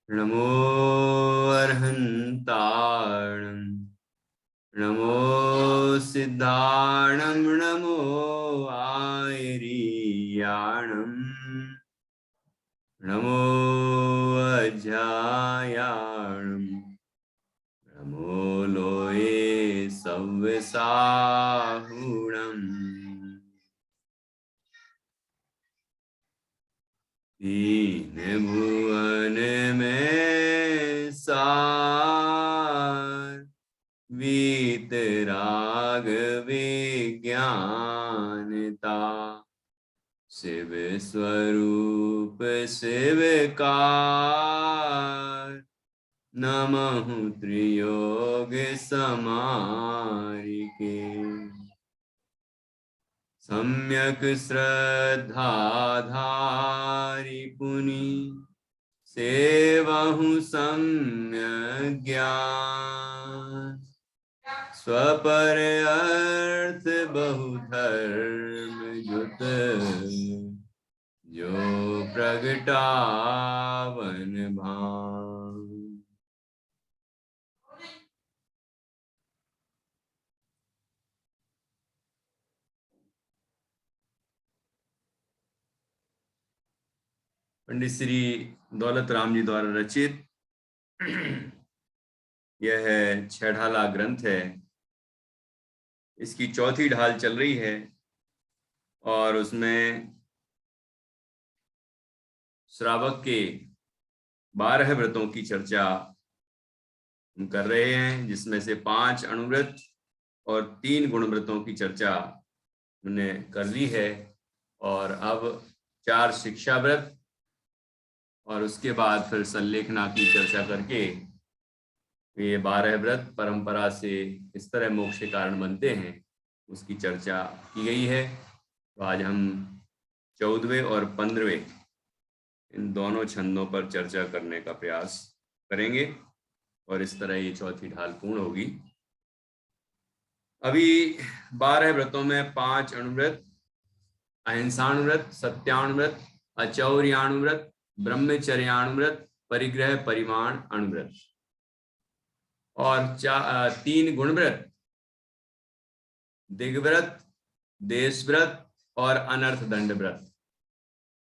नमो अर्हन्ताणं नमो सिद्धाणं नमो आयरीयाणं नमो अज्ञायाणं नमो लोये सव्यसाहुणम् दीन भुवन में सार वीतराग विज्ञानता शिव स्वरूप शिवकार नमः त्रियोग समारिके सम्यक श्रद्धाधारी पुनि सेवहु सम्यक ज्ञान स्वपर अर्थ बहुधर्म युत जो प्रगटावन भान। पंडित श्री दौलत राम जी द्वारा रचित यह छह ढाला ग्रंथ है। इसकी चौथी ढाल चल रही है और उसमें श्रावक के 12 व्रतों की चर्चा हम कर रहे हैं, जिसमें से 5 अणुव्रत और 3 गुण व्रतों की चर्चा हमने कर ली है और अब 4 शिक्षा व्रत और उसके बाद फिर संलेखना की चर्चा करके ये 12 व्रत परंपरा से इस तरह मोक्ष के कारण बनते हैं उसकी चर्चा की गई है। तो आज हम 14वें और 15वें इन दोनों छंदों पर चर्चा करने का प्रयास करेंगे और इस तरह ये चौथी ढाल पूर्ण होगी। अभी 12 व्रतों में 5 अणुव्रत, अहिंसाणुव्रत, सत्याणुव्रत, अचौर्याणुव्रत, ब्रह्मचर्याणुव्रत, परिग्रह परिमाण अणुव्रत और 3 गुणव्रत, दिग्व्रत, देशव्रत और अनर्थ दंड व्रत।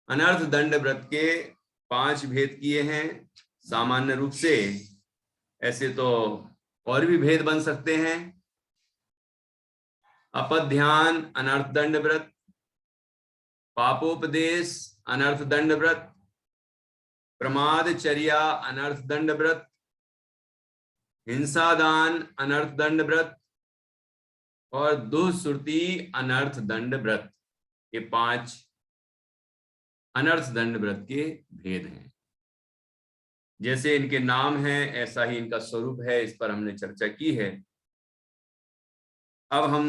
अनर्थ दंड व्रत के 5 भेद किए हैं सामान्य रूप से। ऐसे तो और भी भेद बन सकते हैं। अपध्यान अनर्थ दंड व्रत, पापोपदेश अनर्थ दंड व्रत, प्रमादचर्या अनर्थ दंड व्रत, हिंसादान अनर्थ दंड व्रत और दुःश्रुति अनर्थ दंड व्रत। ये 5 अनर्थ दंड व्रत के भेद हैं। जैसे इनके नाम हैं ऐसा ही इनका स्वरूप है, इस पर हमने चर्चा की है। अब हम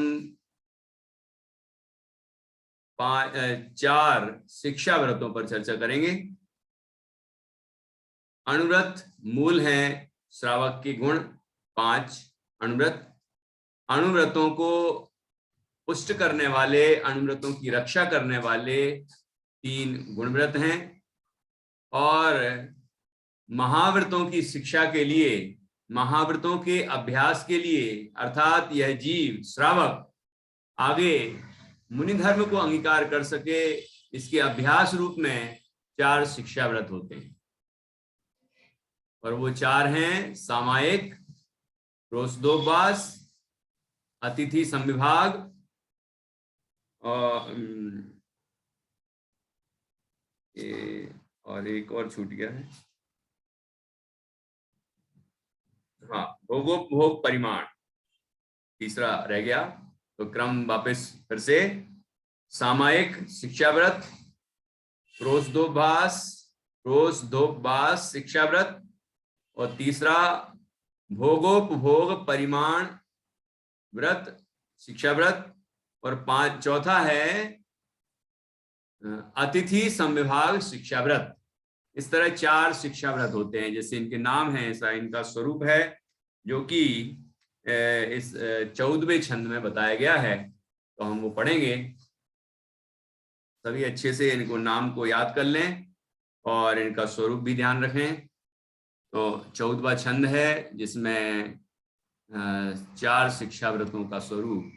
4 शिक्षा व्रतों पर चर्चा करेंगे। अणुव्रत मूल हैं श्रावक के गुण 5 अणुव्रत। अणुव्रतों को पुष्ट करने वाले, अणुव्रतों की रक्षा करने वाले 3 गुणव्रत हैं और महाव्रतों की शिक्षा के लिए, महाव्रतों के अभ्यास के लिए अर्थात यह जीव श्रावक आगे मुनि धर्म को अंगीकार कर सके, इसके अभ्यास रूप में 4 शिक्षा व्रत होते हैं और वो 4 हैं सामायिक, रोषदोपवास, अतिथि संविभाग और एक और छूट गया है, हाँ, भोगोपभोग परिमाण तीसरा रह गया। तो क्रम वापस फिर से सामायिक शिक्षा व्रत, रोषदोपवास शिक्षा व्रत और तीसरा भोगोपभोग परिमाण व्रत शिक्षा व्रत और चौथा है अतिथि संविभाग शिक्षा व्रत। इस तरह 4 शिक्षा व्रत होते हैं। जैसे इनके नाम हैं ऐसा इनका स्वरूप है, जो कि इस 14वें छंद में बताया गया है। तो हम वो पढ़ेंगे। सभी अच्छे से इनको नाम को याद कर लें और इनका स्वरूप भी ध्यान रखें। तो 14वां छंद है जिसमें 4 शिक्षा व्रतों का स्वरूप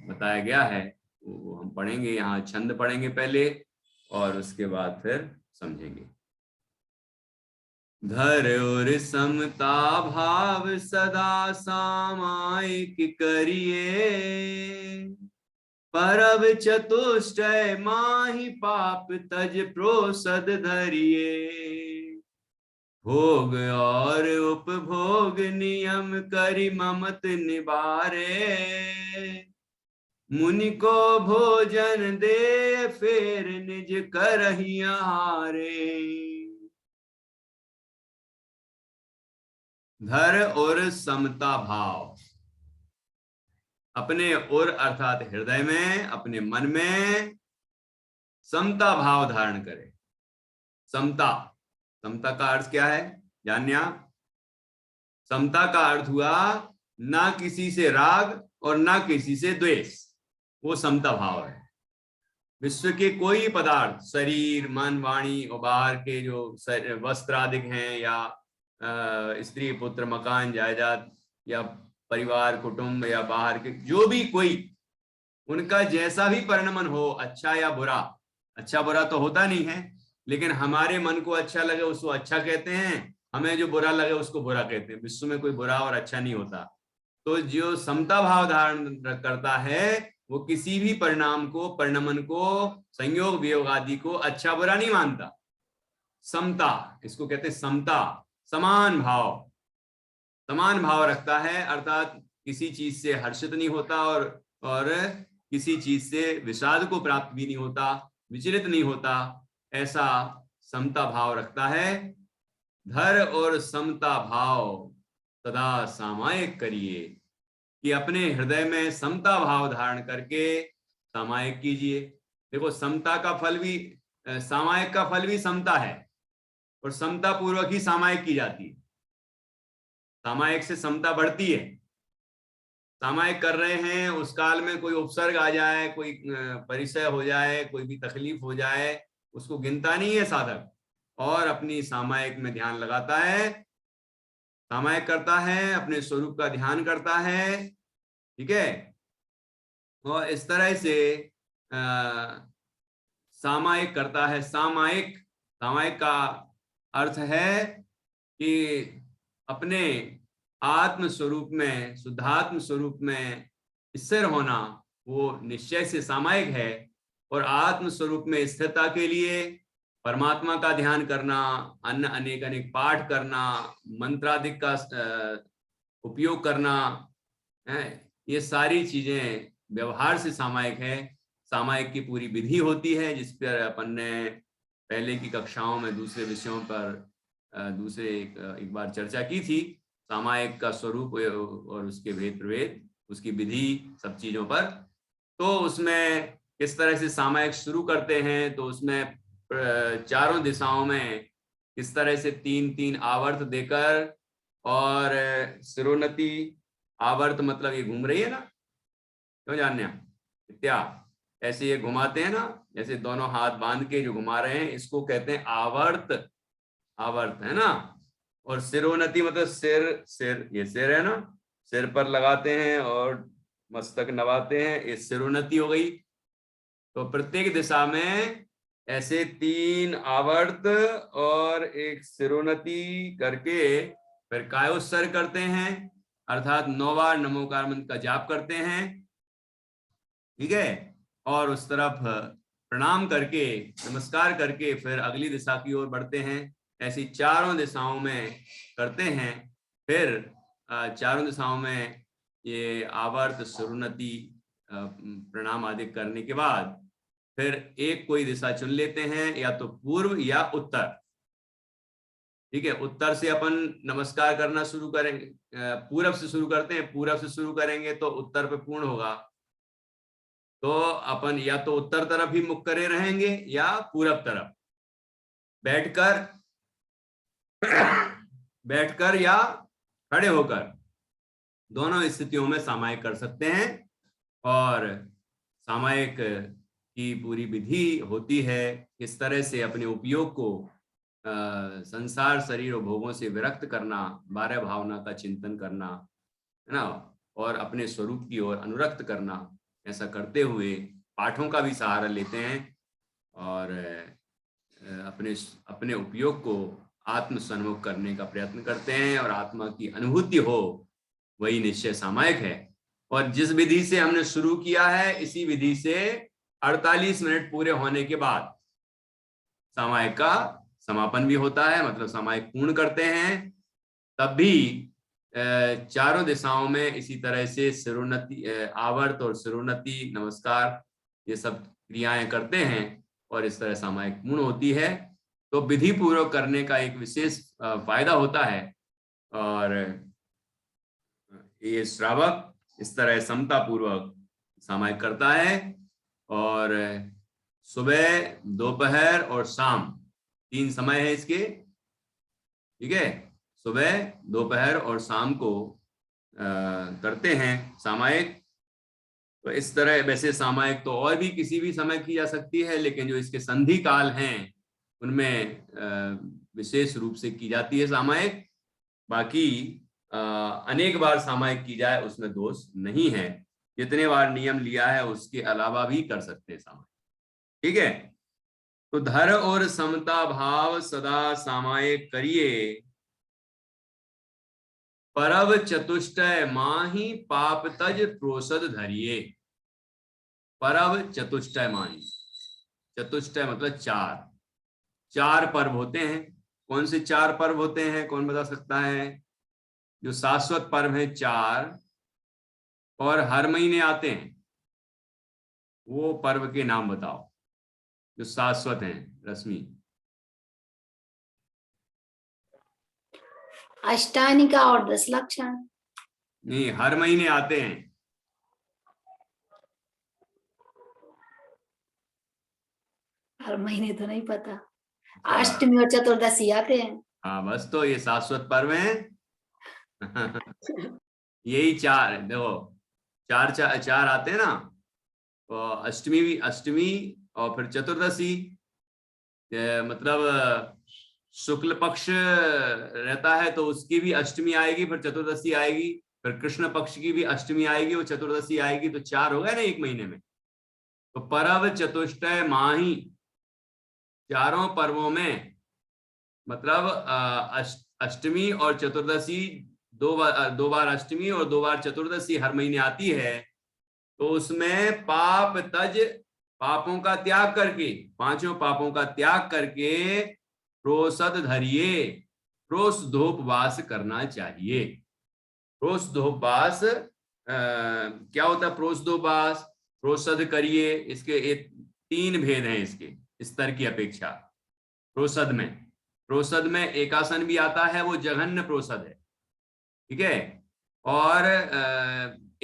बताया गया है, वो हम पढ़ेंगे। यहाँ छंद पढ़ेंगे पहले और उसके बाद फिर समझेंगे। धर और समता भाव सदा सामायिक करिए, परब चतुष्टय माहि पाप तज प्रोसद धरिए। भोग और उपभोग नियम करि ममत निबारे, मुनि को भोजन दे फेर निज करहि आहारे। धर और समता भाव, अपने और अर्थात हृदय में, अपने मन में समता भाव धारण करे। समता, समता का अर्थ क्या है जानिए आप? समता का अर्थ हुआ ना किसी से राग और ना किसी से द्वेष, वो समता भाव है। विश्व के कोई पदार्थ, शरीर, मन, वाणी और बाहर के जो वस्त्र आदि हैं, या स्त्री पुत्र मकान जायदाद, या परिवार कुटुंब, या बाहर के जो भी कोई, उनका जैसा भी परिणमन हो, अच्छा या बुरा, अच्छा बुरा तो होता नहीं है, लेकिन हमारे मन को अच्छा लगे उसको अच्छा कहते हैं, हमें जो बुरा लगे उसको बुरा कहते हैं। विश्व में कोई बुरा और अच्छा नहीं होता। तो जो समता भाव धारण करता है वो किसी भी परिणाम को, परिणमन को, संयोग वियोग आदि को अच्छा बुरा नहीं मानता। समता, इसको कहते हैं समता, समान भाव, समान भाव रखता है, अर्थात किसी चीज से हर्षित नहीं होता और किसी चीज से विषाद को प्राप्त भी नहीं होता, विचलित नहीं होता, ऐसा समता भाव रखता है। धर और समता भाव सदा सामायिक करिए, कि अपने हृदय में समता भाव धारण करके सामायिक कीजिए। देखो, समता का फल भी, सामायिक का फल भी समता है, और समता पूर्वक ही सामायिक की जाती है। सामायिक से समता बढ़ती है। सामायिक कर रहे हैं, उस काल में कोई उपसर्ग आ जाए, कोई परिचय हो जाए, कोई भी तकलीफ हो जाए, उसको गिनता नहीं है साधक, और अपनी सामायिक में ध्यान लगाता है, सामायिक करता है, अपने स्वरूप का ध्यान करता है। ठीक है, और इस तरह से सामायिक करता है। सामायिक, सामायिक का अर्थ है कि अपने आत्म स्वरूप में, शुद्धात्म स्वरूप में स्थिर होना, वो निश्चय से सामायिक है। और आत्म स्वरूप में स्थिरता के लिए परमात्मा का ध्यान करना, अन्य अनेक अनेक पाठ करना, मंत्रादिक का उपयोग करना है, ये सारी चीजें व्यवहार से सामायिक है। सामायिक की पूरी विधि होती है, जिस पर अपन ने पहले की कक्षाओं में दूसरे विषयों पर दूसरे एक बार चर्चा की थी। सामायिक का स्वरूप और उसके भेद प्रभेद, उसकी विधि, सब चीजों पर। तो उसमें किस तरह से सामायिक शुरू करते हैं, तो उसमें चारों दिशाओं में किस तरह से 3-3 आवर्त देकर, और सिरोन्नति आवर्त मतलब ये घूम रही है ना, क्यों जानने इत्या, ऐसे ये घुमाते हैं ना, जैसे दोनों हाथ बांध के जो घुमा रहे हैं, इसको कहते हैं आवर्त, आवर्त है ना। और सिरोन्नति मतलब सिर, सिर, ये सिर है ना, सिर पर लगाते हैं और मस्तक नवाते हैं, ये सिरोन्नति हो गई। तो प्रत्येक दिशा में ऐसे 3 आवर्त और एक सिरोन्नति करके फिर कायोत्सर्ग करते हैं, अर्थात 9 बार नमोकार मंत्र का जाप करते हैं। ठीक है, और उस तरफ प्रणाम करके, नमस्कार करके फिर अगली दिशा की ओर बढ़ते हैं। ऐसी चारों दिशाओं में करते हैं। फिर चारों दिशाओं में ये आवर्त, सिरोन्नति, प्रणाम आदि करने के बाद फिर एक कोई दिशा चुन लेते हैं, या तो पूर्व या उत्तर। ठीक है, उत्तर से अपन नमस्कार करना शुरू करेंगे, पूरब से शुरू करते हैं, पूरब से शुरू करेंगे तो उत्तर पे पूर्ण होगा। तो अपन या तो उत्तर तरफ ही मुख करे रहेंगे या पूरब तरफ बैठकर, बैठकर या खड़े होकर, दोनों स्थितियों में सामायिक कर सकते हैं। और सामायिक की पूरी विधि होती है, किस तरह से अपने उपयोग को संसार शरीर और भोगों से विरक्त करना, 12 भावना का चिंतन करना, है ना, और अपने स्वरूप की ओर अनुरक्त करना। ऐसा करते हुए पाठों का भी सहारा लेते हैं और अपने अपने उपयोग को आत्म सन्मुख करने का प्रयत्न करते हैं और आत्मा की अनुभूति हो, वही निश्चय सामायिक है। और जिस विधि से हमने शुरू किया है, इसी विधि से 48 मिनट पूरे होने के बाद सामायिक का समापन भी होता है, मतलब सामायिक पूर्ण करते हैं। तब भी चारों दिशाओं में इसी तरह से सिरोन्नति, आवर्त और सिरोन्नति, नमस्कार, ये सब क्रियाएं करते हैं और इस तरह सामायिक पूर्ण होती है। तो विधि पूर्वक करने का एक विशेष फायदा होता है और ये श्रावक इस तरह समता पूर्वक सामायिक करता है और सुबह, दोपहर और शाम 3 समय है इसके, ठीक है। सुबह, दोपहर और शाम को करते हैं सामायिक। तो इस तरह वैसे सामायिक तो और भी किसी भी समय की जा सकती है, लेकिन जो इसके संधि काल हैं उनमें विशेष रूप से की जाती है सामायिक। बाकी अनेक बार सामायिक की जाए उसमें दोष नहीं है, जितने बार नियम लिया है उसके अलावा भी कर सकते हैं सामायिक, ठीक है। तो धर और समता भाव सदा सामायिक करिए, परव चतुष्टय माही पाप तज प्रोसद धरिए। परव चतुष्टय माही, चतुष्टय मतलब 4 पर्व होते हैं। कौन से 4 पर्व होते हैं, कौन बता सकता है? जो शाश्वत पर्व है 4 और हर महीने आते हैं, वो पर्व के नाम बताओ जो शाश्वत हैं। रश्मि। अष्टानिका और 10 लक्षण। नहीं, हर महीने आते हैं। हर महीने तो नहीं पता। अष्टमी और चतुर्दशी आते हैं। हाँ, बस तो ये शाश्वत पर्व हैं। यही 4 है, देखो 4 आते हैं ना। तो अष्टमी और फिर चतुर्दशी, मतलब शुक्ल पक्ष रहता है तो उसकी भी अष्टमी आएगी, फिर चतुर्दशी आएगी, फिर कृष्ण पक्ष की भी अष्टमी आएगी और चतुर्दशी आएगी। तो 4 हो गए ना एक महीने में। तो परव चतुष्टय माही, 4 पर्वों में मतलब अष्टमी और चतुर्दशी, 2 बार अष्टमी और 2 बार चतुर्दशी हर महीने आती है। तो उसमें पाप तज, पापों का त्याग करके, 5 पापों का त्याग करके प्रोसद धरिए, प्रोसधोपवास करना चाहिए। प्रोसधोपवास क्या होता है? प्रोसधोपवास, प्रोसद करिए, इसके 3 भेद हैं इसके स्तर की अपेक्षा। प्रोसद में एकासन भी आता है, वो जघन्य प्रोसद है, ठीक है। और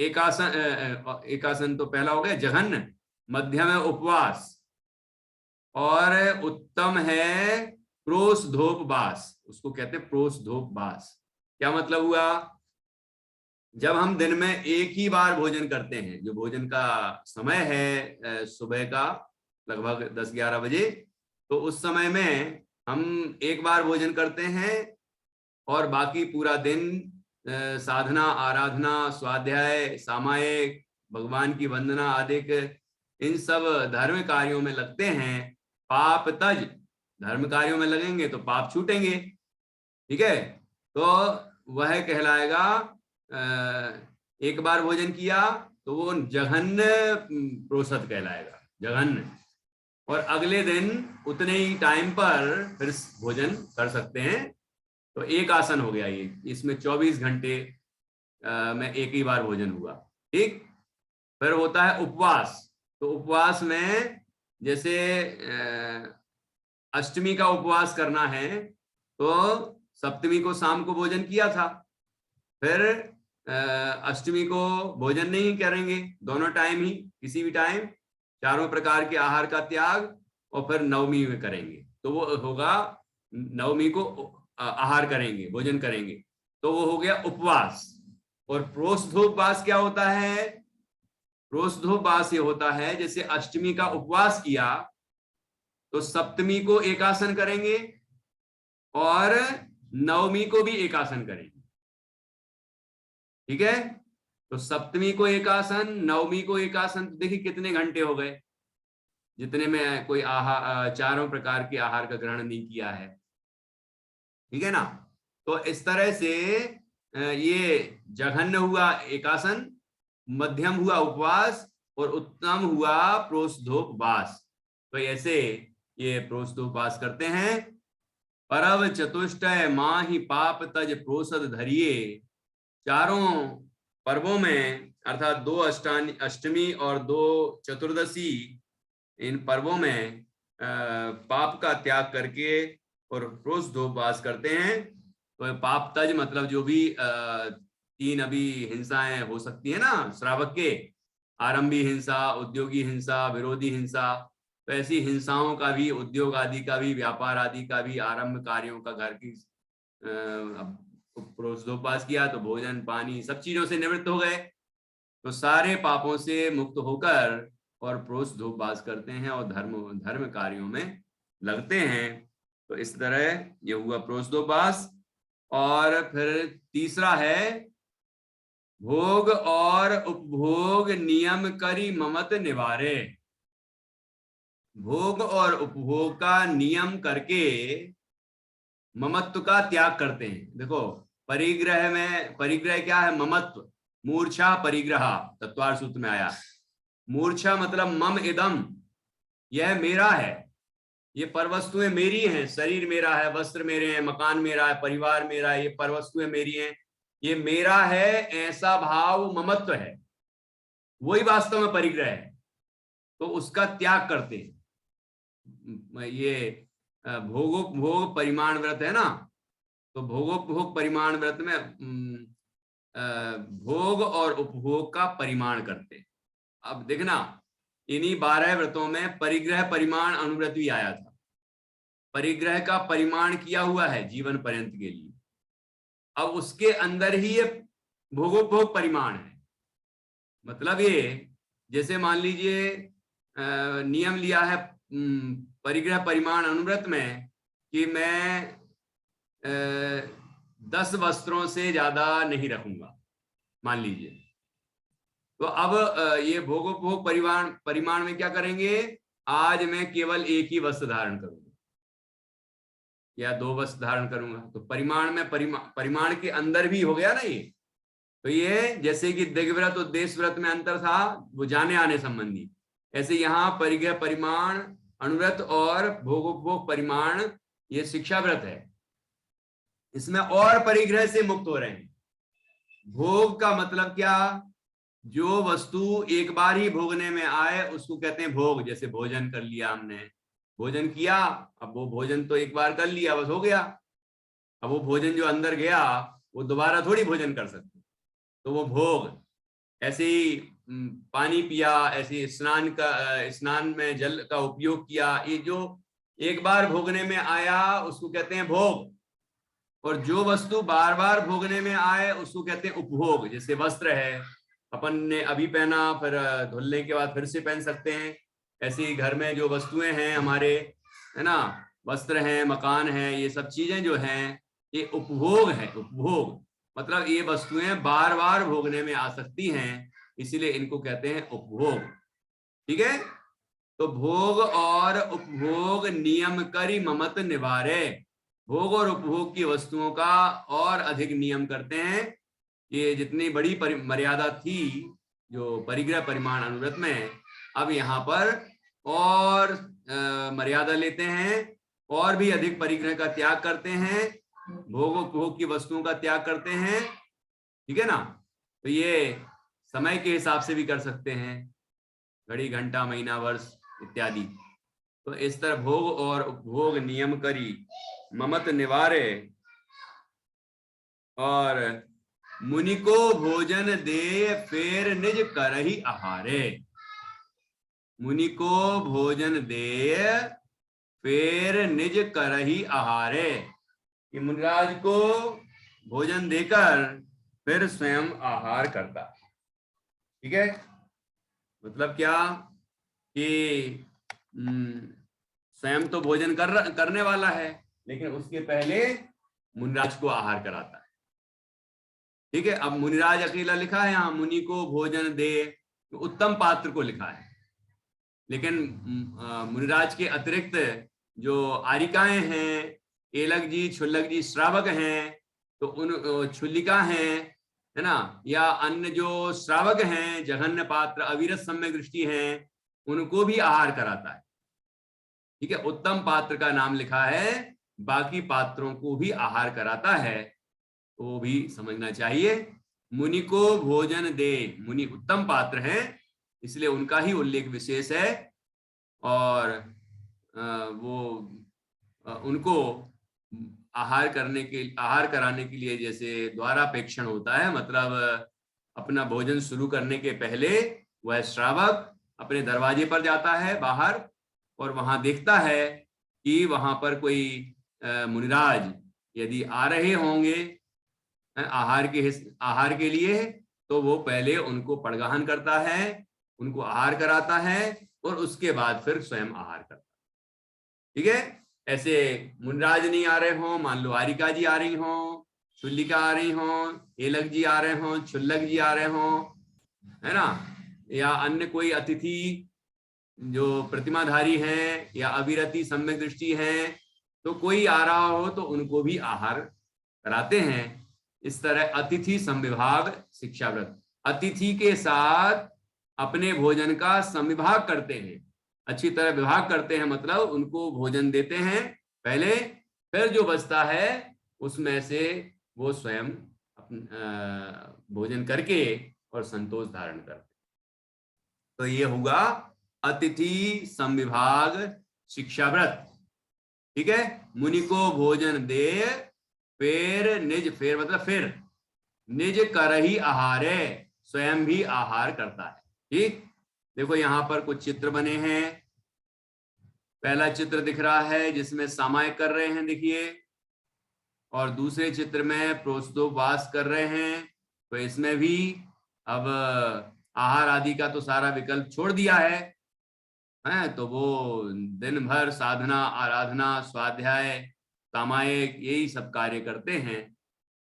एकासन तो पहला हो गया जघन्य, मध्यम है उपवास और उत्तम है प्रोसधोपवास। उसको कहते हैं प्रोसधोपवास। क्या मतलब हुआ? जब हम दिन में एक ही बार भोजन करते हैं, जो भोजन का समय है सुबह का लगभग 10-11 बजे, तो उस समय में हम एक बार भोजन करते हैं और बाकी पूरा दिन साधना, आराधना, स्वाध्याय, सामायिक, भगवान की वंदना आदि इन सब धर्म कार्यों में लगते हैं। पाप तज, धर्म कार्यों में लगेंगे तो पाप छूटेंगे, ठीक है। तो वह कहलाएगा, एक बार भोजन किया तो वो जघन्य प्रोसद कहलाएगा, जघन्य। और अगले दिन उतने ही टाइम पर फिर भोजन कर सकते हैं। तो एक आसन हो गया ये, इसमें 24 घंटे में एक ही बार भोजन हुआ, ठीक। फिर होता है उपवास। तो उपवास में जैसे अष्टमी का उपवास करना है तो सप्तमी को शाम को भोजन किया था, फिर अष्टमी को भोजन नहीं करेंगे, दोनों टाइम ही, किसी भी टाइम 4 प्रकार के आहार का त्याग, और फिर नवमी में करेंगे तो वो होगा, नवमी को आहार करेंगे, भोजन करेंगे, तो वो हो गया उपवास। और प्रोसधोपवास क्या होता है? प्रोसधोपवास ये होता है जैसे अष्टमी का उपवास किया तो सप्तमी को एकासन करेंगे और नवमी को भी एक आसन करेंगे। ठीक है, तो सप्तमी को एक आसन, नवमी को एक आसन। तो देखिए कितने घंटे हो गए जितने में कोई आहार, चारों प्रकार के आहार का ग्रहण नहीं किया है। ठीक है ना। तो इस तरह से ये जघन्य हुआ एकासन, मध्यम हुआ उपवास और उत्तम हुआ प्रोष्ठोपवास। तो ऐसे ये प्रोष्ठोपवास करते हैं। परव चतुष्टय माहि पाप तज प्रोसद धरिये। चारों पर्वों में अर्थात 2 अष्टमी और 2 चतुर्दशी, इन पर्वों में पाप का त्याग करके और प्रोष्ठोपवास करते हैं। तो पाप तज मतलब जो भी 3 अभी हिंसाएं हो सकती है ना श्रावक के, आरंभी हिंसा, उद्योगी हिंसा, विरोधी हिंसा। तो ऐसी हिंसाओं का भी, उद्योग आदि का भी, व्यापार आदि का भी, आरंभ कार्यों का, घर की प्रोष्ठोपवास किया तो भोजन पानी सब चीजों से निवृत्त हो गए। तो सारे पापों से मुक्त होकर और प्रोष्ठोपवास करते हैं और धर्म कार्यों में लगते हैं। तो इस तरह ये हुआ प्रोष्ठोपवास। और फिर तीसरा है भोग और उपभोग नियम करी ममत निवारे। भोग और उपभोग का नियम करके ममत्व का त्याग करते हैं। देखो परिग्रह में, परिग्रह क्या है? ममत्व। मूर्छा परिग्रह तत्वार सूत्र में आया। मूर्छा मतलब मम इदम, यह मेरा है, ये परवस्तुएं मेरी हैं। शरीर मेरा है, वस्त्र मेरे हैं, मकान मेरा है, परिवार मेरा है, ये परवस्तुएं मेरी हैं, ये मेरा है, ऐसा भाव ममत्व है, वही वास्तव में परिग्रह है। तो उसका त्याग करते हैं। ये भोगोपभोग परिमाण व्रत है ना, तो भोगोपभोग परिमाण व्रत में भोग और उपभोग का परिमाण करते हैं। अब देखना इन्हीं 12 व्रतों में परिग्रह परिमाण अनुव्रत भी आया था। परिग्रह का परिमाण किया हुआ है जीवन पर्यंत के लिए। अब उसके अंदर ही ये भोगोपभोग परिमाण है। मतलब ये जैसे मान लीजिए नियम लिया है परिग्रह परिमाण अनुव्रत में कि मैं 10 वस्त्रों से ज्यादा नहीं रखूंगा, मान लीजिए। तो अब ये भोगोपभोग परिमाण में क्या करेंगे? आज मैं केवल एक ही वस्त्र धारण करूंगा या 2 वस्त्र धारण करूंगा। तो परिमाण में परिमाण के अंदर भी हो गया ना ये। तो ये जैसे कि दिग्व्रत और देश व्रत में अंतर था, वो जाने आने संबंधी, ऐसे यहाँ परिग्रह परिमाण अनुव्रत और भोगोपभोग परिमाण ये शिक्षा व्रत है। इसमें और परिग्रह से मुक्त हो रहे हैं। भोग का मतलब क्या? जो वस्तु एक बार ही भोगने में आए उसको कहते हैं भोग। जैसे भोजन कर लिया हमने, भोजन किया, अब वो भोजन तो एक बार कर लिया, बस हो गया। अब वो भोजन जो अंदर गया वो दोबारा थोड़ी भोजन कर सकते, तो वो भोग। ऐसे ही पानी पिया, ऐसे स्नान में जल का उपयोग किया, ये जो एक बार भोगने में आया उसको कहते हैं भोग। और जो वस्तु बार बार भोगने में आए उसको कहते हैं उपभोग। जैसे वस्त्र है, अपन ने अभी पहना, फिर धुलने के बाद फिर से पहन सकते हैं। ऐसे ही घर में जो वस्तुएं हैं हमारे, है ना, वस्त्र हैं, मकान है, ये सब चीजें जो हैं ये उपभोग है। उपभोग मतलब ये वस्तुएं बार बार भोगने में आ सकती हैं, इसीलिए इनको कहते हैं उपभोग। ठीक है। तो भोग और उपभोग नियम करी ममत निवारे। भोग और उपभोग की वस्तुओं का और अधिक नियम करते हैं। ये जितनी बड़ी मर्यादा थी जो परिग्रह परिमाण अनुव्रत में, अब यहाँ पर और मर्यादा लेते हैं और भी अधिक परिग्रह का त्याग करते हैं, भोग उपभोग की वस्तुओं का त्याग करते हैं। ठीक है ना। तो ये समय के हिसाब से भी कर सकते हैं, घड़ी घंटा महीना वर्ष इत्यादि। तो इस तरह भोग और उपभोग नियम करी ममत निवारे। और मुनि को भोजन दे फेर निज करहि आहारे। मुनि को भोजन दे फेर निज करहि आहारे, कि मुनिराज को भोजन देकर फिर स्वयं आहार करता। ठीक है। मतलब क्या कि स्वयं तो भोजन करने वाला है, लेकिन उसके पहले मुनिराज को आहार कराता है। ठीक है, अब मुनिराज अकेला लिखा है यहाँ, मुनि को भोजन दे, तो उत्तम पात्र को लिखा है। लेकिन मुनिराज के अतिरिक्त जो आरिकाएं हैं, एलक जी, क्षुल्लक जी श्रावक हैं, तो उन क्षुल्लिका हैं, है ना, या अन्य जो श्रावक हैं, जघन्य पात्र, अविरत सम्यक दृष्टि हैं, उनको भी आहार कराता है। ठीक है, उत्तम पात्र का नाम लिखा है, बाकी पात्रों को भी आहार कराता है, तो वो भी समझना चाहिए। मुनि को भोजन दे, मुनि उत्तम पात्र हैं, इसलिए उनका ही उल्लेख विशेष है, और वो उनको आहार कराने के लिए जैसे द्वारापेक्षण होता है, मतलब अपना भोजन शुरू करने के पहले वह श्रावक अपने दरवाजे पर जाता है बाहर, और वहां देखता है कि वहां पर कोई मुनिराज यदि आ रहे होंगे आहार के लिए, तो वो पहले उनको पड़गाहन करता है, उनको आहार कराता है, और उसके बाद फिर स्वयं आहार करता है। ठीक है, ऐसे मुनिराज नहीं आ रहे हों, मान लो आरिका जी आ रही हों, क्षुल्लिका आ रही हों, एलक जी आ रहे हों, क्षुल्लक जी आ रहे हों, है ना, या अन्य कोई अतिथि जो प्रतिमाधारी हैं या अविरति सम्यक दृष्टि हैं, तो कोई आ रहा हो तो उनको भी आहार कराते हैं। इस तरह अतिथि संविभाग शिक्षाव्रत, अतिथि के साथ अपने भोजन का संविभाग करते हैं, अच्छी तरह विभाग करते हैं, मतलब उनको भोजन देते हैं पहले, फिर जो बचता है उसमें से वो स्वयं भोजन करके और संतोष धारण करते। तो ये हुआ अतिथि संविभाग शिक्षाव्रत। ठीक है, मुनि को भोजन दे, फिर निज, फिर मतलब फिर निज कर ही आहारे, स्वयं भी आहार करता है। ठीक, देखो यहां पर कुछ चित्र बने हैं। पहला चित्र दिख रहा है जिसमें सामायिक कर रहे हैं, देखिए, और दूसरे चित्र में प्रोस्तोपवास कर रहे हैं, तो इसमें भी अब आहार आदि का तो सारा विकल्प छोड़ दिया है, तो वो दिन भर साधना, आराधना, स्वाध्याय, सामायिक, यही सब कार्य करते हैं।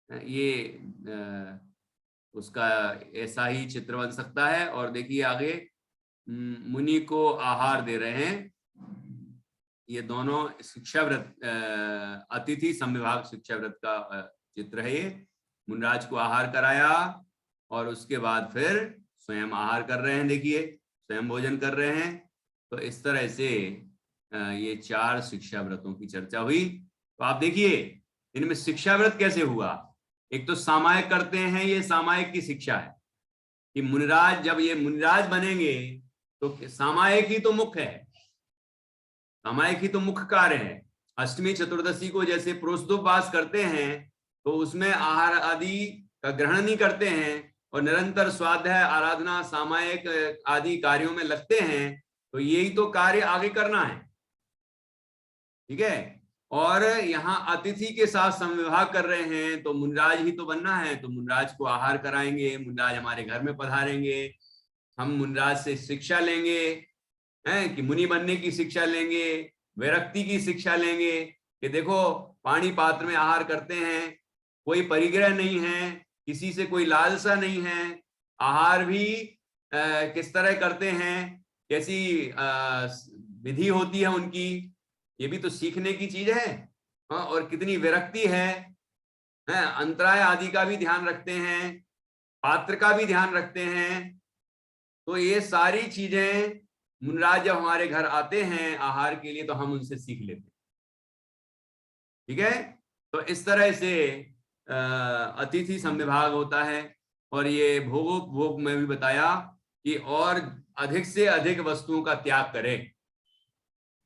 ये उसका ऐसा ही चित्र बन सकता है। और देखिए आगे, मुनि को आहार दे रहे हैं, ये दोनों शिक्षाव्रत, अतिथि संविभाग शिक्षाव्रत का चित्र है। ये मुनिराज को आहार कराया और उसके बाद फिर स्वयं आहार कर रहे हैं, देखिए स्वयं भोजन कर रहे हैं। तो इस तरह से ये 4 शिक्षाव्रतों की चर्चा हुई। तो आप देखिए इनमें शिक्षाव्रत कैसे हुआ। एक तो सामायिक करते हैं, ये सामायिक की शिक्षा है कि मुनिराज, जब ये मुनिराज बनेंगे तो सामायिक ही तो मुख्य है, सामायिक ही तो मुख्य कार्य है। अष्टमी चतुर्दशी को जैसे प्रोस्तोपवास करते हैं तो उसमें आहार आदि का ग्रहण नहीं करते हैं और निरंतर स्वाध्याय, आराधना, सामायिक आदि कार्यों में लगते हैं, तो यही तो कार्य आगे करना है। ठीक है, और यहाँ अतिथि के साथ संविभाग कर रहे हैं, तो मुनिराज ही तो बनना है, तो मुनिराज को आहार कराएंगे, मुनिराज हमारे घर में पधारेंगे, हम मुनिराज से शिक्षा लेंगे, हैं कि मुनि बनने की शिक्षा लेंगे, विरक्ति की शिक्षा लेंगे कि देखो पानी पात्र में आहार करते हैं, कोई परिग्रह नहीं है, किसी से कोई लालसा नहीं है, आहार भी किस तरह करते हैं, कैसी विधि होती है उनकी, ये भी तो सीखने की चीज है। और कितनी विरक्ति है, अंतराय आदि का भी ध्यान रखते हैं, पात्र का भी ध्यान रखते हैं। तो ये सारी चीजें मुनिराज जब हमारे घर आते हैं आहार के लिए तो हम उनसे सीख लेते हैं। ठीक है, तो इस तरह से अतिथि संविभाग होता है। और ये भोग में भी बताया कि और अधिक से अधिक वस्तुओं का त्याग करे,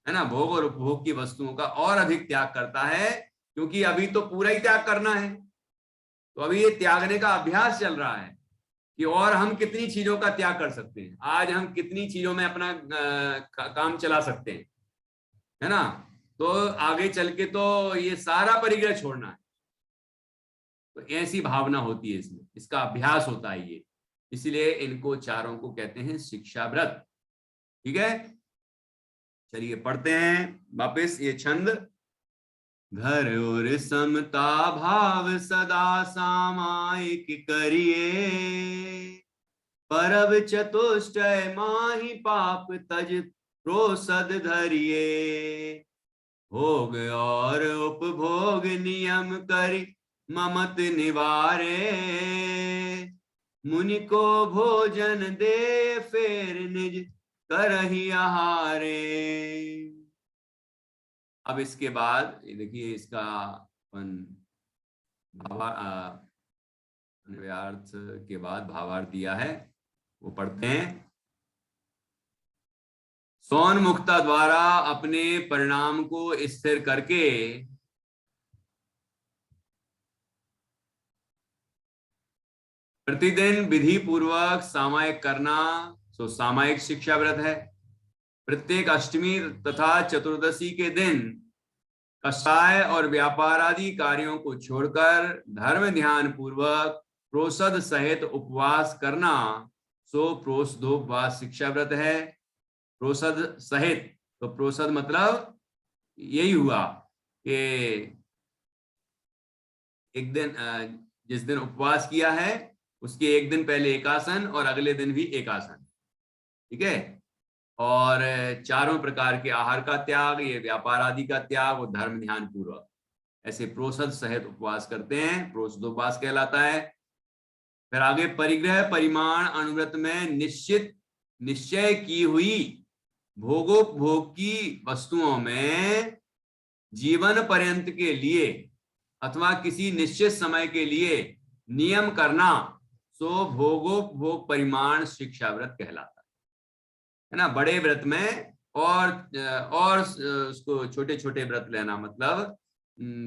है ना, भोग और उपभोग की वस्तुओं का और अधिक त्याग करता है, क्योंकि अभी तो पूरा ही त्याग करना है। तो अभी ये त्यागने का अभ्यास चल रहा है कि और हम कितनी चीजों का त्याग कर सकते हैं, आज हम कितनी चीजों में अपना काम चला सकते हैं, है ना। तो आगे चल के तो ये सारा परिग्रह छोड़ना है। तो ऐसी भावना होती है इसमें, इसका अभ्यास होता है ये, इसलिए इनको चारों को कहते हैं शिक्षाव्रत। ठीक है, चलिए पढ़ते हैं वापस ये छंद। घर और समता भाव सदा सामायिक करिए, परब चतुष्टय माहि पाप तज प्रोसद धरिए, भोग और उपभोग नियम करि ममत निवारे, मुनि को भोजन दे फेर निज करहि आहारे। अब इसके बाद देखिए इसका अन्वयार्थ के बाद भावार्थ दिया है, वो पढ़ते हैं। सौन मुक्ता द्वारा अपने परिणाम को स्थिर करके प्रतिदिन विधि पूर्वक सामायिक करना, सो सामायिक शिक्षा व्रत है। प्रत्येक अष्टमी तथा चतुर्दशी के दिन कषाय और व्यापार आदि कार्यों को छोड़कर धर्म ध्यान पूर्वक प्रोसद सहित उपवास करना, सो प्रोसदोपवास शिक्षा व्रत है। प्रोसद सहित, तो प्रोसद मतलब यही हुआ कि एक दिन जिस दिन उपवास किया है उसके एक दिन पहले एकासन और अगले दिन भी एकासन, ठीक है। और चारों प्रकार के आहार का त्याग, ये व्यापार आदि का त्याग और धर्म ध्यान पूर्वक ऐसे प्रोसद सहित उपवास करते हैं, प्रोसदोपवास कहलाता है। फिर आगे परिग्रह परिमाण अनुव्रत में निश्चित निश्चय की हुई भोगोपभोग की वस्तुओं में जीवन पर्यंत के लिए अथवा किसी निश्चित समय के लिए नियम करना, सो भोगोपभोग परिमाण शिक्षा व्रत कहलाता है ना। बड़े व्रत में और उसको छोटे छोटे व्रत लेना, मतलब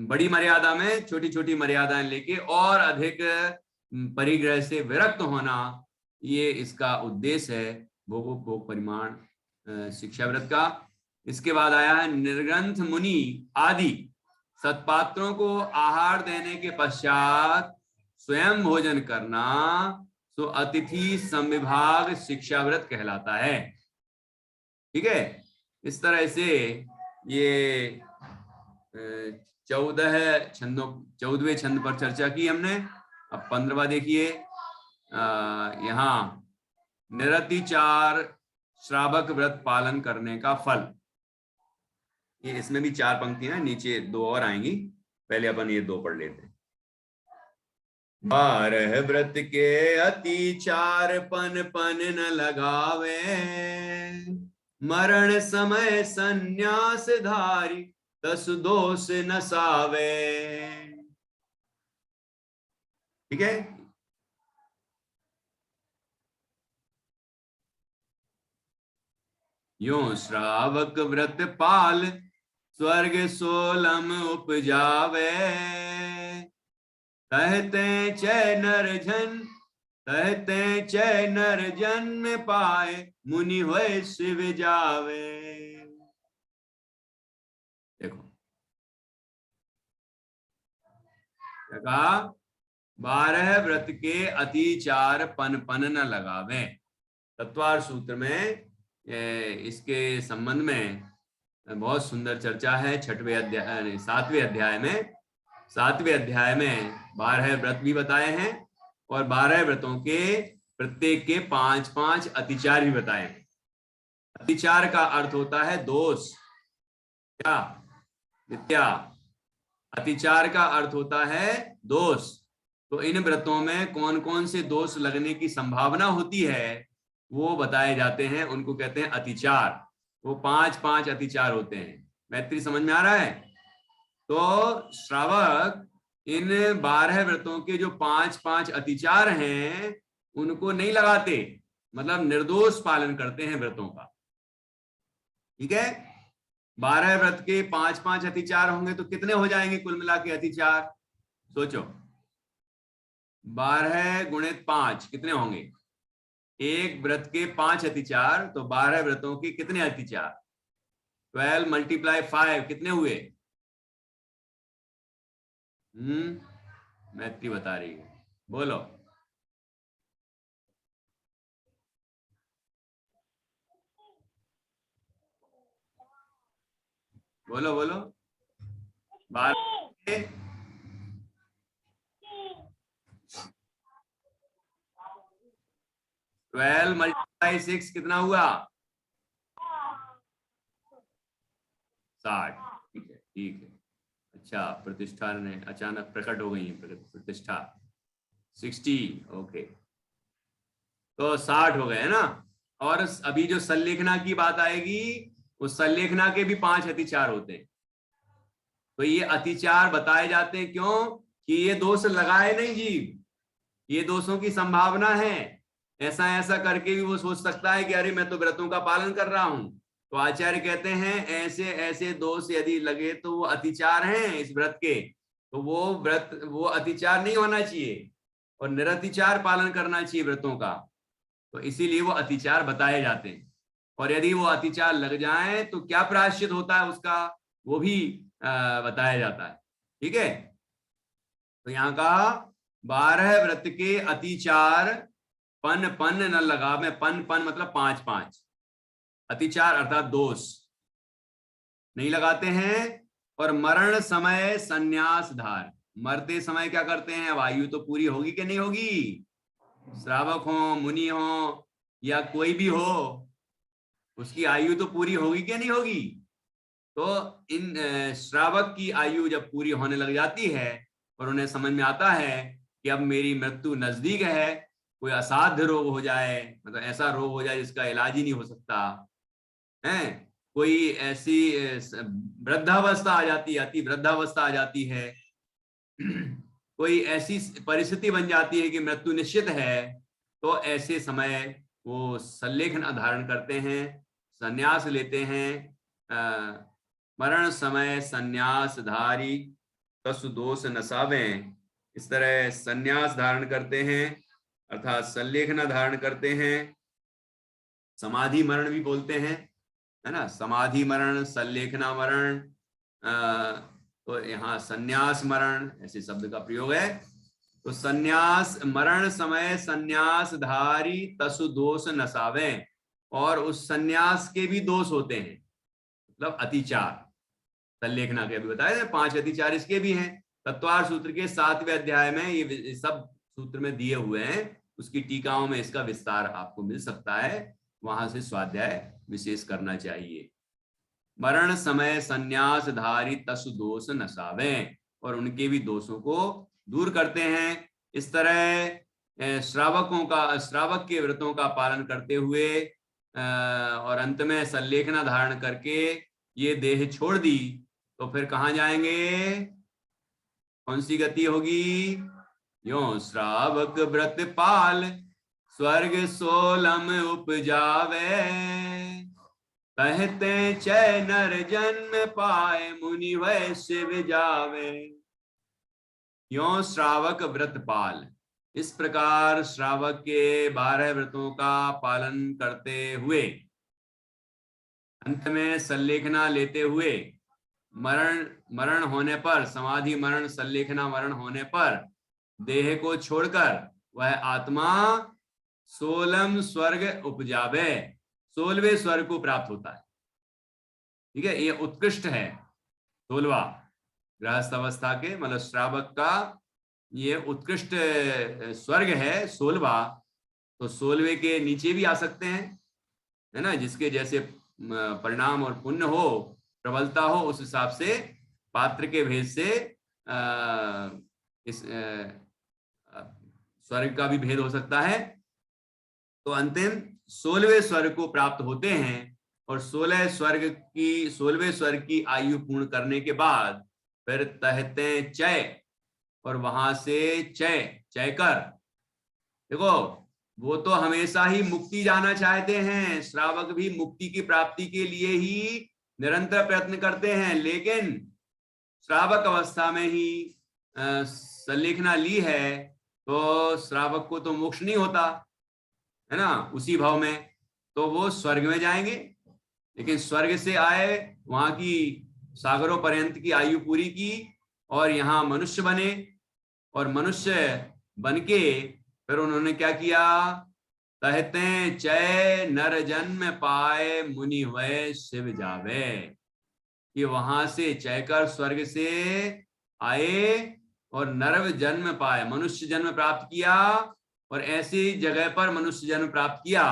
बड़ी मर्यादा में छोटी छोटी मर्यादाएं लेके और अधिक परिग्रह से विरक्त होना, ये इसका उद्देश्य है भोगोपभोग परिमाण शिक्षा व्रत का। इसके बाद आया है निर्ग्रंथ मुनि आदि सत्पात्रों को आहार देने के पश्चात स्वयं भोजन करना, तो अतिथि संविभाग शिक्षा व्रत कहलाता है, ठीक है। इस तरह से ये 14वें छंद पर चर्चा की हमने। अब 15वां देखिए, यहाँ निरतिचार श्रावक व्रत पालन करने का फल। ये इसमें भी 4 पंक्तियां, नीचे 2 और आएंगी, पहले अपन ये 2 पढ़ लेते हैं। 12 व्रत के अतिचार पन पन न लगावे, मरण समय संन्यास धारी दस दोष नसावे, ठीक है। यूं श्रावक व्रत पाल स्वर्ग सोलम उपजावे, कहते चय नरजन कहते चय नर जन्म पाए, मुनि होए शिव जावे। देखो क्या कहा, 12 व्रत के अतिचार पन पन न लगावे। तत्वार सूत्र में इसके संबंध में बहुत सुंदर चर्चा है। 7वें अध्याय में 12 व्रत भी बताए हैं और 12 व्रतों के प्रत्येक के 5-5 अतिचार भी बताए हैं। अतिचार का अर्थ होता है दोष, क्या विद्या। अतिचार का अर्थ होता है दोष। तो इन व्रतों में कौन कौन से दोष लगने की संभावना होती है वो बताए जाते हैं, उनको कहते हैं अतिचार। वो 5-5 अतिचार होते हैं। मैत्री समझ में आ रहा है? तो श्रावक इन 12 व्रतों के जो 5-5 अतिचार हैं उनको नहीं लगाते, मतलब निर्दोष पालन करते हैं व्रतों का, ठीक है। 12 व्रत के 5-5 अतिचार होंगे तो कितने हो जाएंगे कुल मिला के अतिचार? सोचो, 12 गुणित 5 कितने होंगे? एक व्रत के 5 अतिचार, तो 12 व्रतों के कितने अतिचार? 12 × 5 कितने हुए? मैत्री बता रही है, बोलो। बोलो बोलो। 12 12 × 6 कितना हुआ? 60। ठीक है, ठीक है। अच्छा, प्रतिष्ठा ने अचानक प्रकट हो गई है प्रतिष्ठा। 60, ओके। तो 60 हो गए है ना। और अभी जो संलेखना की बात आएगी, उस संलेखना के भी 5 अतिचार होते हैं। तो ये अतिचार बताए जाते हैं क्यों? कि ये दोष लगाए नहीं जीव, ये दोषों की संभावना है। ऐसा ऐसा करके भी वो सोच सकता है कि अरे मैं तो व्रतों का पालन कर रहा हूं। तो आचार्य कहते हैं ऐसे ऐसे दोष यदि लगे तो वो अतिचार हैं इस व्रत के, तो वो अतिचार नहीं होना चाहिए और निरतिचार पालन करना चाहिए व्रतों का। तो इसीलिए वो अतिचार बताए जाते हैं। और यदि वो अतिचार लग जाए तो क्या प्रायश्चित होता है उसका, वो भी बताया जाता है। ठीक है। तो यहाँ कहा 12 व्रत के अतिचार पन पन न लगावे। पन पन मतलब 5 5। अतिचार अर्थात दोष नहीं लगाते हैं। और मरण समय संन्यास धार, मरते समय क्या करते हैं? अब आयु तो पूरी होगी कि नहीं होगी? श्रावक हो, मुनि हो या कोई भी हो, उसकी आयु तो पूरी होगी कि नहीं होगी? तो इन श्रावक की आयु जब पूरी होने लग जाती है और उन्हें समझ में आता है कि अब मेरी मृत्यु नजदीक है, कोई असाध्य रोग हो जाए, मतलब ऐसा रोग हो जाए जिसका इलाज ही नहीं हो सकता है, कोई ऐसी वृद्धावस्था आ जाती है, अति वृद्धावस्था आ जाती है, कोई ऐसी परिस्थिति बन जाती है कि मृत्यु निश्चित है, तो ऐसे समय वो संलेखन धारण करते हैं, संन्यास लेते हैं। मरण समय संन्यास धारी तसु दोष नसावें, इस तरह संन्यास धारण करते हैं अर्थात संलेखना धारण करते हैं। समाधि मरण भी बोलते हैं, है ना, समाधि मरण, संलेखना मरण, तो यहाँ संन्यास मरण ऐसे शब्द का प्रयोग है। तो संन्यास मरण समय संन्यास धारी तसु दोष नसावें, और उस संन्यास के भी दोष होते हैं, मतलब अतिचार। संलेखना के भी बताए 5 अतिचार इसके भी हैं। तत्वार सूत्र के 7वें अध्याय में ये सब सूत्र में दिए हुए हैं, उसकी टीकाओं में इसका विस्तार आपको मिल सकता है, वहां से स्वाध्याय विशेष करना चाहिए। मरण समय संन्यास धारी तसु दोष नसावें, और उनके भी दोषों को दूर करते हैं। इस तरह श्रावक के व्रतों का पालन करते हुए और अंत में संलेखना धारण करके ये देह छोड़ दी, तो फिर कहाँ जाएंगे? कौन सी गति होगी? यो श्रावक व्रत पाल स्वर्ग सोलम उपजावे, कहते चै नर जन्म पाए मुनि वैश्य विजावे। यो श्रावक व्रत पाल, इस प्रकार श्रावक के 12 व्रतों का पालन करते हुए अंत में संलेखना लेते हुए मरण होने पर, समाधि मरण संलेखना मरण होने पर देह को छोड़कर वह आत्मा 16 स्वर्ग उपजावे, 16वें स्वर्ग को प्राप्त होता है। ठीक है, ये उत्कृष्ट है 16वां गृहस्थ अवस्था के, मतलब श्रावक का ये उत्कृष्ट स्वर्ग है 16वां। तो 16वें के नीचे भी आ सकते हैं, है ना, जिसके जैसे परिणाम और पुण्य हो, प्रबलता हो, उस हिसाब से पात्र के भेद से इस स्वर्ग का भी भेद हो सकता है। तो अंतिम 16वें स्वर्ग को प्राप्त होते हैं, और 16वें स्वर्ग की आयु पूर्ण करने के बाद फिर तहते चय, और वहां से चय कर, देखो वो तो हमेशा ही मुक्ति जाना चाहते हैं, श्रावक भी मुक्ति की प्राप्ति के लिए ही निरंतर प्रयत्न करते हैं, लेकिन श्रावक अवस्था में ही संलेखना ली है, तो श्रावक को तो मोक्ष नहीं होता है ना उसी भाव में, तो वो स्वर्ग में जाएंगे। लेकिन स्वर्ग से आए, वहां की सागरों पर्यंत की आयु पूरी की, और यहाँ मनुष्य बने, और मनुष्य बनके फिर उन्होंने क्या किया? कहते चय नर जन्म पाए मुनि वै शिव जावे। कि वहां से चयकर स्वर्ग से आए और नर जन्म पाए, मनुष्य जन्म प्राप्त किया, और ऐसी जगह पर मनुष्य जन्म प्राप्त किया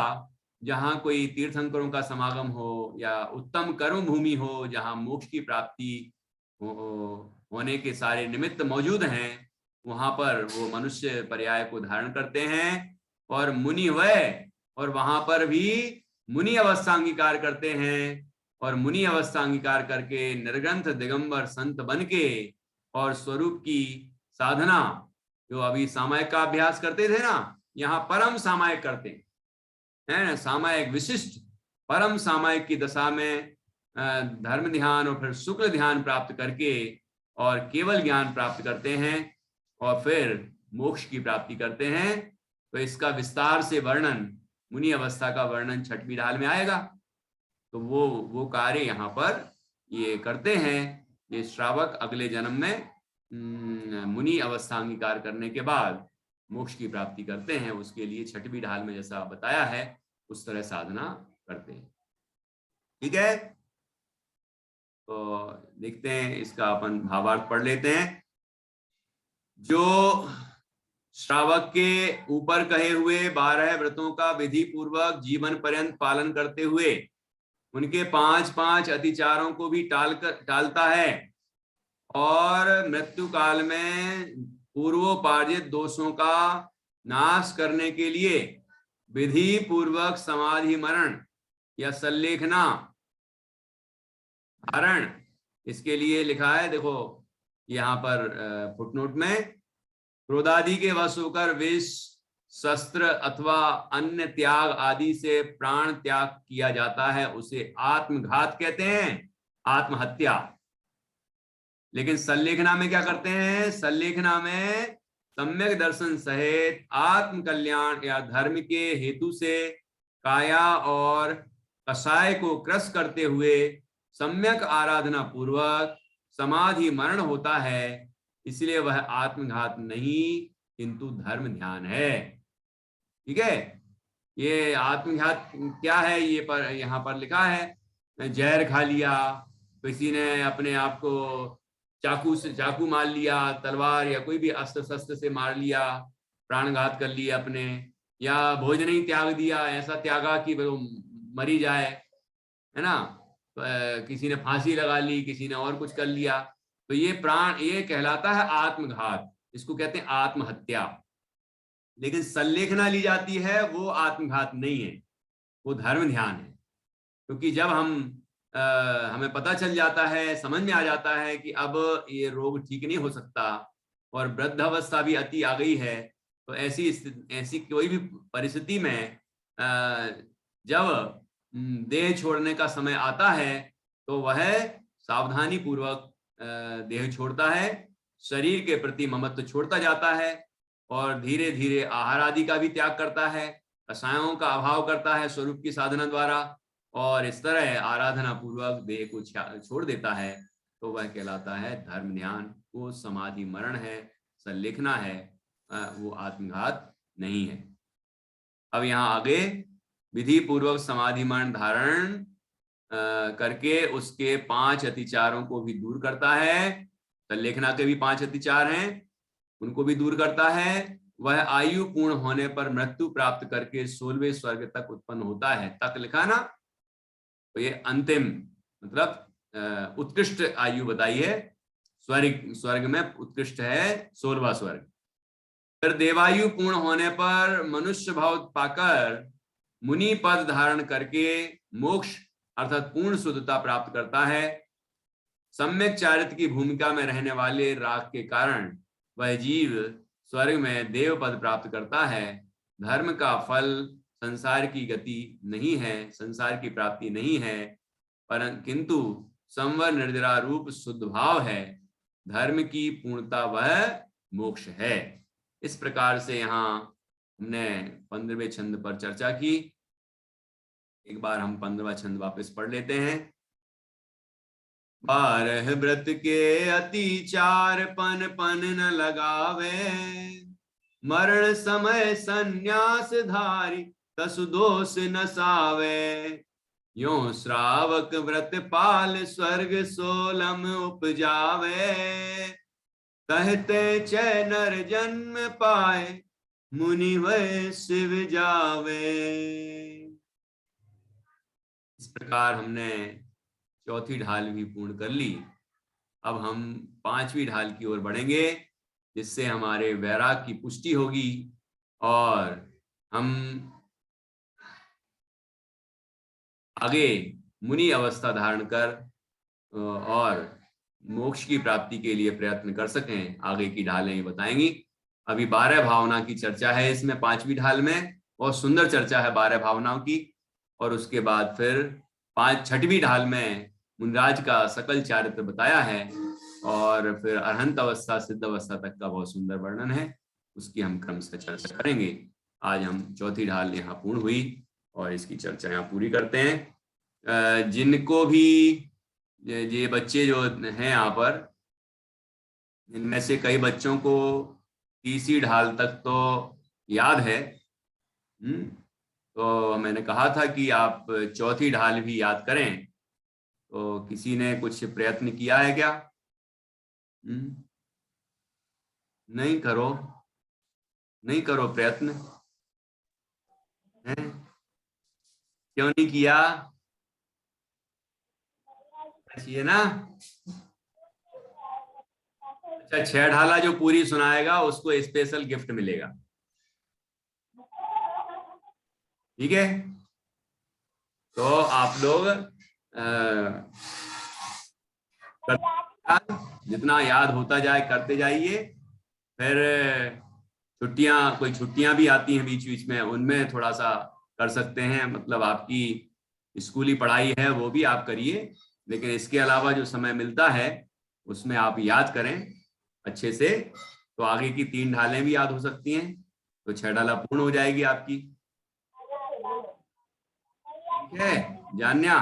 जहां कोई तीर्थंकरों का समागम हो या उत्तम कर्म भूमि हो, जहां मोक्ष की प्राप्ति होने के सारे निमित्त मौजूद हैं, वहां पर वो मनुष्य पर्याय को धारण करते हैं और मुनि वय, और वहां पर भी मुनि अवस्था अंगीकार करते हैं, और मुनि अवस्था अंगीकार करके निर्ग्रंथ दिगंबर संत बन के और स्वरूप की साधना, जो अभी सामायिक का अभ्यास करते थे ना, यहाँ परम सामायिक करते हैं ना, सामायिक विशिष्ट परम सामायिक की दशा में धर्म ध्यान और फिर शुक्ल ध्यान प्राप्त करके और केवल ज्ञान प्राप्त करते हैं और फिर मोक्ष की प्राप्ति करते हैं। तो इसका विस्तार से वर्णन, मुनि अवस्था का वर्णन छठवीं ढाल में आएगा। तो वो कार्य यहाँ पर ये करते हैं। ये श्रावक अगले जन्म में मुनि अवस्था अंगीकार करने के बाद मोक्ष की प्राप्ति करते हैं। उसके लिए छठवीं ढाल में जैसा बताया है उस तरह साधना करते हैं। ठीक है, तो देखते हैं, इसका अपन भावार्थ पढ़ लेते हैं। जो श्रावक के ऊपर कहे हुए 12 व्रतों का विधि पूर्वक जीवन पर्यंत पालन करते हुए उनके 5-5 अतिचारों को भी टालता है और मृत्यु काल में पूर्वोपार्जित दोषों का नाश करने के लिए विधि पूर्वक समाधि मरण या सल्लेखना धारण, इसके लिए लिखा है, देखो यहाँ पर फुटनोट में, क्रोधादि के वश होकर विष, शस्त्र अथवा अन्य त्याग आदि से प्राण त्याग किया जाता है, उसे आत्मघात कहते हैं, आत्महत्या। लेकिन सल्लेखना में क्या करते हैं? सल्लेखना में सम्यक दर्शन सहित आत्म कल्याण या धर्म के हेतु से काया और कषाय को क्रस करते हुए सम्यक आराधना पूर्वक समाधि मरण होता है, इसलिए वह आत्मघात नहीं किंतु धर्म ध्यान है। ठीक है, ये आत्मघात क्या है ये पर यहाँ पर लिखा है, जहर खा लिया, किसी ने अपने आप को चाकू मार लिया, तलवार या कोई भी अस्त्र शस्त्र से मार लिया, प्राणघात कर लिया अपने, या भोजन ही त्याग दिया, ऐसा त्यागा कि वो मरी जाए, है ना, किसी ने फांसी लगा ली, किसी ने और कुछ कर लिया, तो ये ये कहलाता है आत्मघात, इसको कहते हैं आत्महत्या। लेकिन सल्लेखना ली जाती है वो आत्मघात नहीं है, वो धर्म ध्यान है। क्योंकि जब हमें पता चल जाता है, समझ में आ जाता है कि अब ये रोग ठीक नहीं हो सकता और वृद्धावस्था भी अति आ गई है, तो ऐसी कोई भी परिस्थिति में जब देह छोड़ने का समय आता है तो वह सावधानी पूर्वक देह छोड़ता है, शरीर के प्रति ममत्व छोड़ता जाता है और धीरे धीरे आहार आदि का भी त्याग करता है, रसायनों का अभाव करता है स्वरूप की साधना द्वारा, और इस तरह आराधना पूर्वक देह को छोड़ देता है। तो वह कहलाता है धर्म ध्यान, वो समाधि मरण है, सल्लेखना है, वो आत्मघात नहीं है। अब यहाँ आगे विधि पूर्वक समाधि मरण धारण करके उसके 5 अतिचारों को भी दूर करता है, सल्लेखना के भी 5 अतिचार हैं, उनको भी दूर करता है। वह आयु पूर्ण होने पर मृत्यु प्राप्त करके 16वें स्वर्ग तक उत्पन्न होता है। तक लिखा ना, तो ये अंतिम मतलब उत्कृष्ट आयु बताई है, स्वर्ग में उत्कृष्ट है 16वां स्वर्ग। फिर देवायु पूर्ण होने पर मनुष्य भाव पाकर मुनि पद धारण करके मोक्ष अर्थात पूर्ण शुद्धता प्राप्त करता है। सम्यक चारित्र की भूमिका में रहने वाले राग के कारण वह जीव स्वर्ग में देव पद प्राप्त करता है। धर्म का फल संसार की गति नहीं है, संसार की प्राप्ति नहीं है, किंतु संवर निर्जरा रूप शुद्ध भाव है। धर्म की पूर्णता वह मोक्ष है। इस प्रकार से यहाँ हमने 15वें छंद पर चर्चा की। एक बार हम 15वां छंद वापस पढ़ लेते हैं। 12 व्रत के अतिचार पन पन न लगावे, मरण समय संन्यास धारी तसु दोष न सावे। यो श्रावक व्रत पाल स्वर्ग सोलम उपजावे, कहते चै नर जन्म पाए मुनि वै शिव जावे। इस प्रकार हमने चौथी ढाल भी पूर्ण कर ली। अब हम पांचवी ढाल की ओर बढ़ेंगे, जिससे हमारे वैराग की पुष्टि होगी और हम आगे मुनि अवस्था धारण कर और मोक्ष की प्राप्ति के लिए प्रयत्न कर सकें। आगे की ढालें बताएंगी। अभी 12 भावना की चर्चा है इसमें, पांचवी ढाल में बहुत सुंदर चर्चा है 12 भावनाओं की। और उसके बाद फिर छठवीं ढाल में मुनिराज का सकल चारित्र बताया है और फिर अरहंत अवस्था सिद्ध अवस्था तक का बहुत सुंदर वर्णन है, उसकी हम क्रमशः चर्चा करेंगे। आज हम चौथी ढाल यहाँ पूर्ण हुई और इसकी चर्चा यहाँ पूरी करते हैं। जिनको भी ये बच्चे जो हैं यहाँ पर, इनमें से कई बच्चों को तीसरी ढाल तक तो याद है, तो मैंने कहा था कि आप चौथी ढाल भी याद करें। तो किसी ने कुछ प्रयत्न किया है क्या? नहीं करो, नहीं करो प्रयत्न है? क्यों नहीं किया? चाहिए ना? अच्छा, 6 ढाला जो पूरी सुनाएगा उसको स्पेशल गिफ्ट मिलेगा, ठीक है? तो आप लोग जितना याद होता जाए करते जाइए। फिर कोई छुट्टियां भी आती हैं बीच बीच में, उनमें थोड़ा सा कर सकते हैं, मतलब आपकी स्कूली पढ़ाई है वो भी आप करिए, लेकिन इसके अलावा जो समय मिलता है उसमें आप याद करें अच्छे से, तो आगे की 3 ढालें भी याद हो सकती हैं, तो 6 ढाला पूर्ण हो जाएगी आपकी। ठीक है जान्या,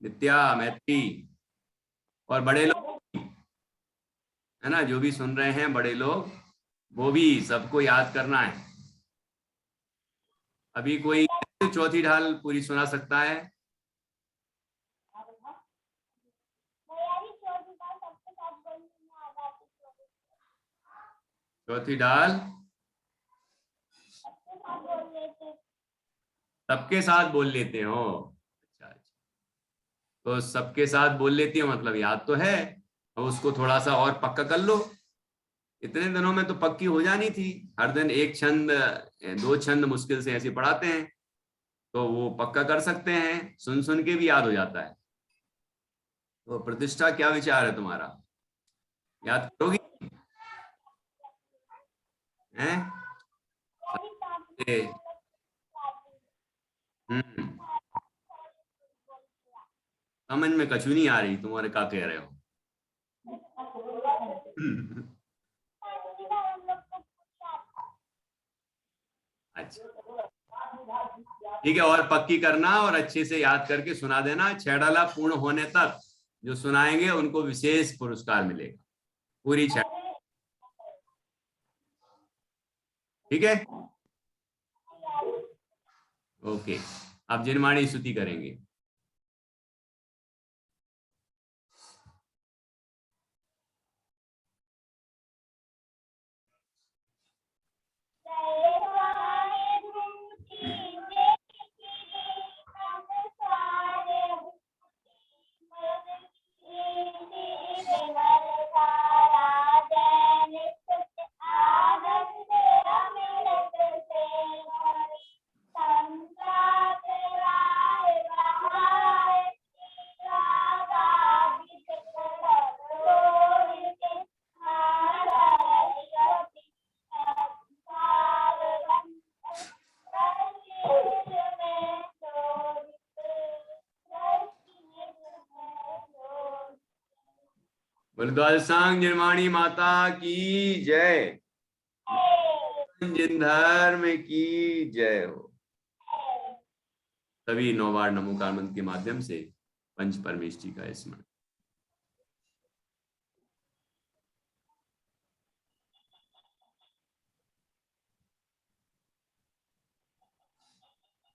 नित्या, मैत्री और बड़े लोग है ना, जो भी सुन रहे हैं बड़े लोग, वो भी सबको याद करना है। अभी कोई चौथी ढाल पूरी सुना सकता है? चौथी ढाल सबके साथ बोल लेते हो? अच्छा अच्छा, तो सबके साथ बोल लेती हो मतलब याद तो है, तो उसको थोड़ा सा और पक्का कर लो। इतने दिनों में तो पक्की हो जानी थी। हर दिन एक छंद 2 छंद मुश्किल से ऐसे पढ़ाते हैं, तो वो पक्का कर सकते हैं, सुन सुन के भी याद हो जाता है। तो प्रतिष्ठा क्या विचार है तुम्हारा, याद करोगी? हैं? हम्म, समझ में कछु नहीं आ रही तुम्हारे, क्या कह रहे हो? अच्छा ठीक है, और पक्की करना और अच्छे से याद करके सुना देना। 6 डाला पूर्ण होने तक जो सुनाएंगे उनको विशेष पुरस्कार मिलेगा, पूरी 6। ठीक है, ओके। अब जिनवाणी स्तुति करेंगे। द्वादशांग निर्माणी माता की जय, जिन धर्म की जय हो। सभी 9 बार नमोकार मंत्र के माध्यम से पंच परमेश जी का स्मरण।